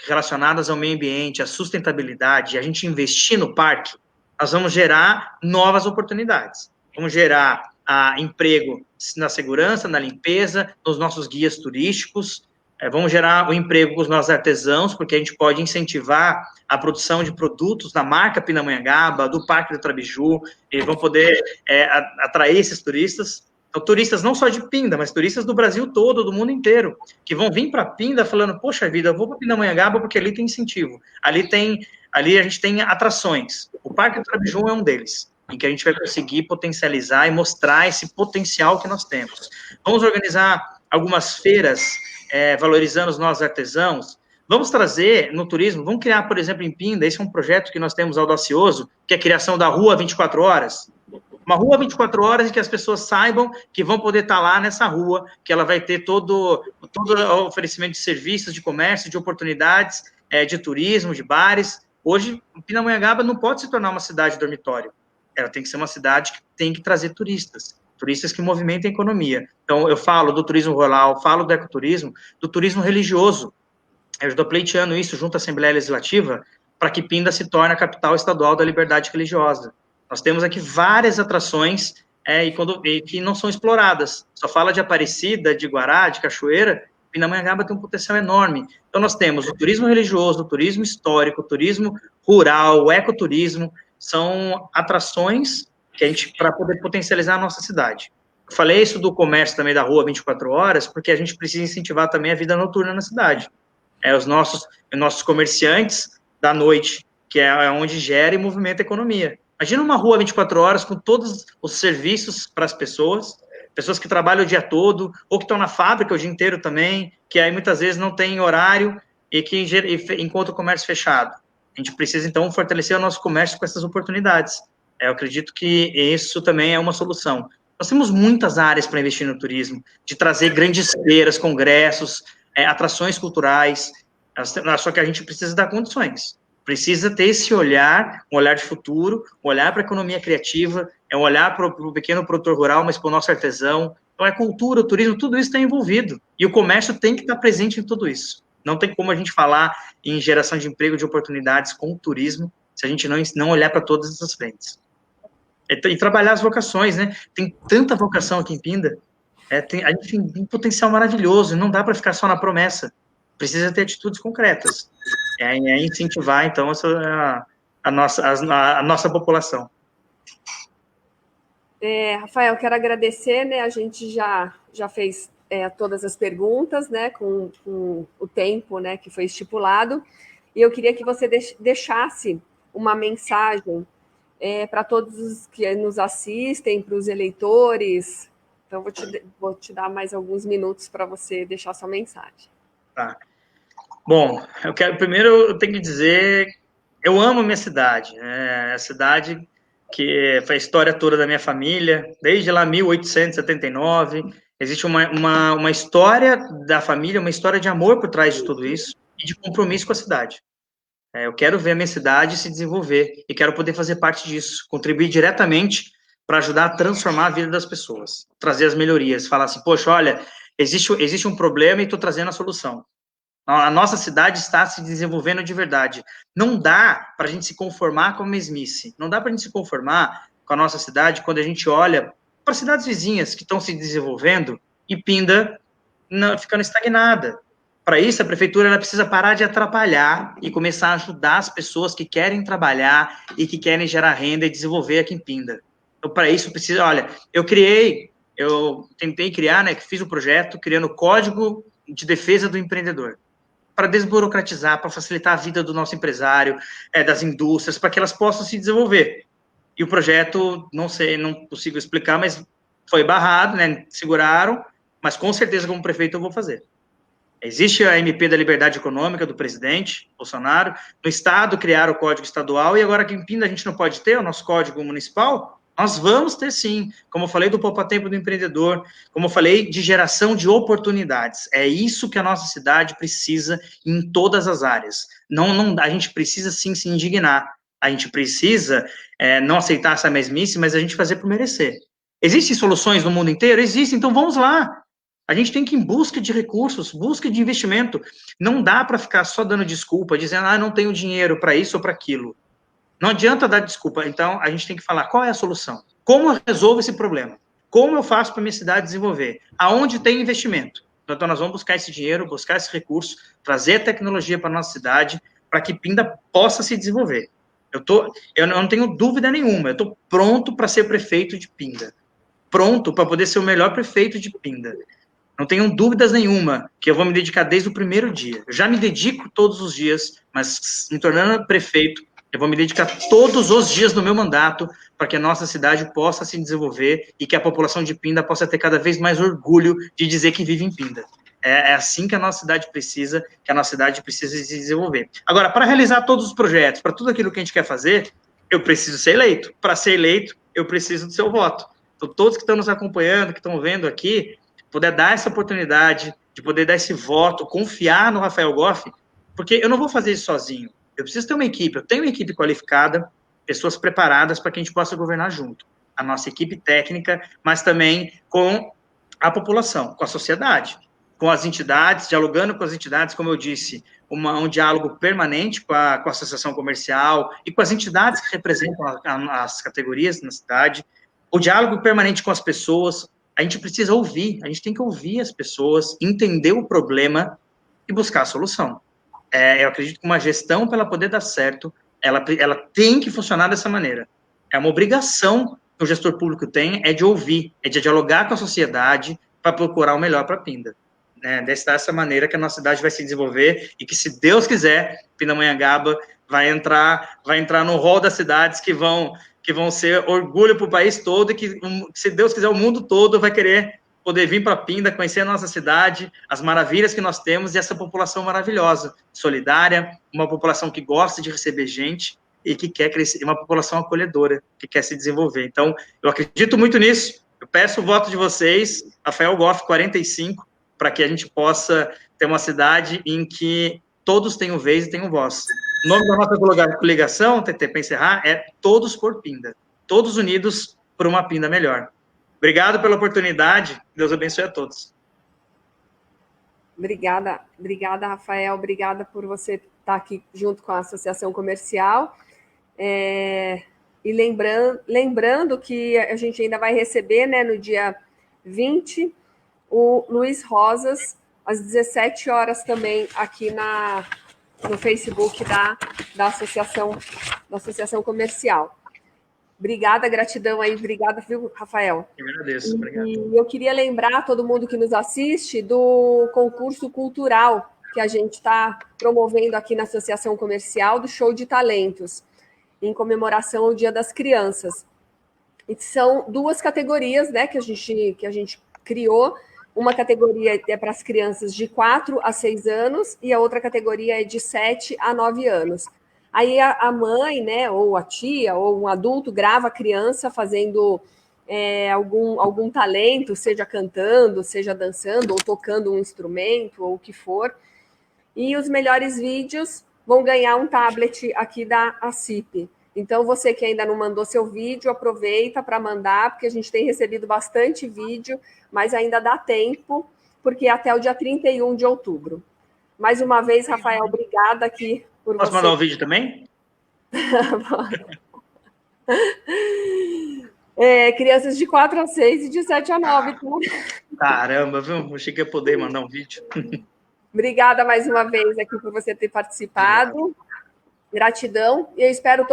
relacionadas ao meio ambiente, à sustentabilidade, a gente investir no parque, nós vamos gerar novas oportunidades. Vamos gerar emprego na segurança, na limpeza, nos nossos guias turísticos, vamos gerar o emprego com os nossos artesãos, porque a gente pode incentivar a produção de produtos da marca Pindamonhangaba, do Parque do Trabiju, e vão poder atrair esses turistas. Então, turistas não só de Pinda, mas turistas do Brasil todo, do mundo inteiro, que vão vir para Pinda falando, poxa vida, eu vou para Pindamonhangaba porque ali tem incentivo. Ali a gente tem atrações. O Parque do Trabiju é um deles, em que a gente vai conseguir potencializar e mostrar esse potencial que nós temos. Vamos organizar algumas feiras valorizando os nossos artesãos. Vamos trazer no turismo, vamos criar, por exemplo, em Pinda, esse é um projeto que nós temos audacioso, que é a criação da Rua 24 Horas. Uma rua 24 horas em que as pessoas saibam que vão poder estar lá nessa rua, que ela vai ter todo o oferecimento de serviços, de comércio, de oportunidades, de turismo, de bares. Hoje, Pindamonhangaba não pode se tornar uma cidade dormitório. ela tem que ser uma cidade que tem que trazer turistas que movimentem a economia. Então, eu falo do turismo rural, falo do ecoturismo, do turismo religioso. Eu estou pleiteando isso junto à Assembleia Legislativa para que Pinda se torne a capital estadual da liberdade religiosa. Nós temos aqui várias atrações que não são exploradas. Só fala de Aparecida, de Guará, de Cachoeira. Pindamonhangaba tem um potencial enorme. Então, nós temos o turismo religioso, o turismo histórico, o turismo rural, o ecoturismo, são atrações que a gente, para poder potencializar a nossa cidade. Eu falei isso do comércio também da rua 24 horas, porque a gente precisa incentivar também a vida noturna na cidade. Os nossos comerciantes da noite, que é onde gera e movimenta a economia. Imagina uma rua 24 horas com todos os serviços para as pessoas que trabalham o dia todo, ou que estão na fábrica o dia inteiro também, que aí muitas vezes não tem horário e que encontra o comércio fechado. A gente precisa, então, fortalecer o nosso comércio com essas oportunidades. Eu acredito que isso também é uma solução. Nós temos muitas áreas para investir no turismo, de trazer grandes feiras, congressos, atrações culturais, só que a gente precisa dar condições. Precisa ter esse olhar, um olhar de futuro, um olhar para a economia criativa, um olhar para o pequeno produtor rural, mas para o nosso artesão. Então, cultura, o turismo, tudo isso está envolvido. E o comércio tem que estar presente em tudo isso. Não tem como a gente falar em geração de emprego, de oportunidades com o turismo, se a gente não olhar para todas essas frentes. E trabalhar as vocações, né? Tem tanta vocação aqui em Pinda, a gente tem um potencial maravilhoso, não dá para ficar só na promessa, precisa ter atitudes concretas, incentivar, então, a nossa população. Rafael, quero agradecer, né? A gente já fez todas as perguntas, né? Com o tempo, né? Que foi estipulado, e eu queria que você deixasse uma mensagem para todos os que nos assistem, para os eleitores. Então, vou te dar mais alguns minutos para você deixar sua mensagem. Tá. Bom, primeiro eu tenho que dizer, eu amo a minha cidade, né? A cidade que foi a história toda da minha família, desde lá 1879, existe uma história da família, uma história de amor por trás de tudo isso, e de compromisso com a cidade. Eu quero ver a minha cidade se desenvolver, e quero poder fazer parte disso, contribuir diretamente para ajudar a transformar a vida das pessoas, trazer as melhorias, falar assim, poxa, olha, existe um problema e estou trazendo a solução. A nossa cidade está se desenvolvendo de verdade. Não dá para a gente se conformar com a mesmice. Não dá para a gente se conformar com a nossa cidade quando a gente olha para cidades vizinhas que estão se desenvolvendo e Pinda ficando estagnada. Para isso, a prefeitura ela precisa parar de atrapalhar e começar a ajudar as pessoas que querem trabalhar e que querem gerar renda e desenvolver aqui em Pinda. Então, para isso, precisa... Olha, eu tentei criar, né, fiz o projeto criando o Código de Defesa do Empreendedor, para desburocratizar, para facilitar a vida do nosso empresário, das indústrias, para que elas possam se desenvolver. E o projeto, não consigo explicar, mas foi barrado, né? Seguraram, mas com certeza, como prefeito, eu vou fazer. Existe a MP da Liberdade Econômica do presidente Bolsonaro, no estado criaram o Código Estadual, e agora aqui em Pinda a gente não pode ter o nosso Código Municipal. Nós vamos ter sim, como eu falei do poupa-tempo do empreendedor, como eu falei de geração de oportunidades. É isso que a nossa cidade precisa em todas as áreas. A gente precisa sim se indignar. A gente precisa não aceitar essa mesmice, mas a gente fazer por merecer. Existem soluções no mundo inteiro? Existem, então vamos lá. A gente tem que ir em busca de recursos, busca de investimento. Não dá para ficar só dando desculpa, dizendo, não tenho dinheiro para isso ou para aquilo. Não adianta dar desculpa. Então, a gente tem que falar qual é a solução. Como eu resolvo esse problema? Como eu faço para a minha cidade desenvolver? Aonde tem investimento? Então, nós vamos buscar esse dinheiro, buscar esse recurso, trazer a tecnologia para a nossa cidade, para que Pinda possa se desenvolver. Eu não tenho dúvida nenhuma, eu estou pronto para ser prefeito de Pinda. Pronto para poder ser o melhor prefeito de Pinda. Não tenho dúvidas nenhuma que eu vou me dedicar desde o primeiro dia. Eu já me dedico todos os dias, mas me tornando prefeito, eu vou me dedicar todos os dias do meu mandato para que a nossa cidade possa se desenvolver e que a população de Pinda possa ter cada vez mais orgulho de dizer que vive em Pinda. É assim que a nossa cidade precisa, se desenvolver. Agora, para realizar todos os projetos, para tudo aquilo que a gente quer fazer, eu preciso ser eleito. Para ser eleito, eu preciso do seu voto. Então, todos que estão nos acompanhando, que estão vendo aqui, poder dar essa oportunidade, de poder dar esse voto, confiar no Rafael Goff, porque eu não vou fazer isso sozinho. Eu preciso ter uma equipe, eu tenho uma equipe qualificada, pessoas preparadas para que a gente possa governar junto. A nossa equipe técnica, mas também com a população, com a sociedade, com as entidades, dialogando com as entidades, como eu disse, um diálogo permanente com a associação comercial e com as entidades que representam as categorias na cidade, o diálogo permanente com as pessoas. A gente precisa ouvir, a gente tem que ouvir as pessoas, entender o problema e buscar a solução. Eu acredito que uma gestão, para ela poder dar certo, ela tem que funcionar dessa maneira. É uma obrigação que o gestor público tem, é de ouvir, é de dialogar com a sociedade para procurar o melhor para Pinda. Dessa maneira que a nossa cidade vai se desenvolver e que, se Deus quiser, Pindamonhangaba vai entrar no rol das cidades que vão ser orgulho para o país todo e que, se Deus quiser, o mundo todo vai querer poder vir para Pinda, conhecer a nossa cidade, as maravilhas que nós temos e essa população maravilhosa, solidária, uma população que gosta de receber gente e que quer crescer, uma população acolhedora, que quer se desenvolver. Então, eu acredito muito nisso, eu peço o voto de vocês, Rafael Goff, 45, para que a gente possa ter uma cidade em que todos tenham vez e tenham voz. O nome da nossa coligação, TT, para encerrar, é Todos por Pinda. Todos unidos por uma Pinda melhor. Obrigado pela oportunidade. Deus abençoe a todos. Obrigada, Rafael. Obrigada por você estar aqui junto com a Associação Comercial. E lembrando que a gente ainda vai receber, né, no dia 20, o Luiz Rosas, às 17 horas também, aqui no Facebook da Associação Comercial. Obrigada, gratidão aí, obrigada, viu, Rafael? Eu agradeço, obrigado. E eu queria lembrar todo mundo que nos assiste do concurso cultural que a gente está promovendo aqui na Associação Comercial, do Show de Talentos, em comemoração ao Dia das Crianças. E são duas categorias, né, que a gente criou. Uma categoria é para as crianças de 4 a 6 anos e a outra categoria é de 7 a 9 anos. Aí a mãe, né, ou a tia, ou um adulto grava a criança fazendo algum talento, seja cantando, seja dançando, ou tocando um instrumento, ou o que for. E os melhores vídeos vão ganhar um tablet aqui da ACIP. Então, você que ainda não mandou seu vídeo, aproveita para mandar, porque a gente tem recebido bastante vídeo, mas ainda dá tempo, porque é até o dia 31 de outubro. Mais uma vez, Rafael, obrigada aqui por Posso você. mandar um vídeo também? Crianças de 4 a 6 e de 7 a 9. Tá? Caramba, viu? Achei que ia poder mandar um vídeo. Obrigada mais uma vez aqui por você ter participado. Obrigado. Gratidão. E eu espero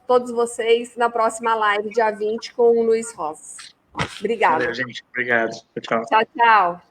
todos vocês na próxima live, dia 20, com o Luiz Rosas. Obrigada. Valeu, gente. Obrigado. Tchau. Tchau, tchau.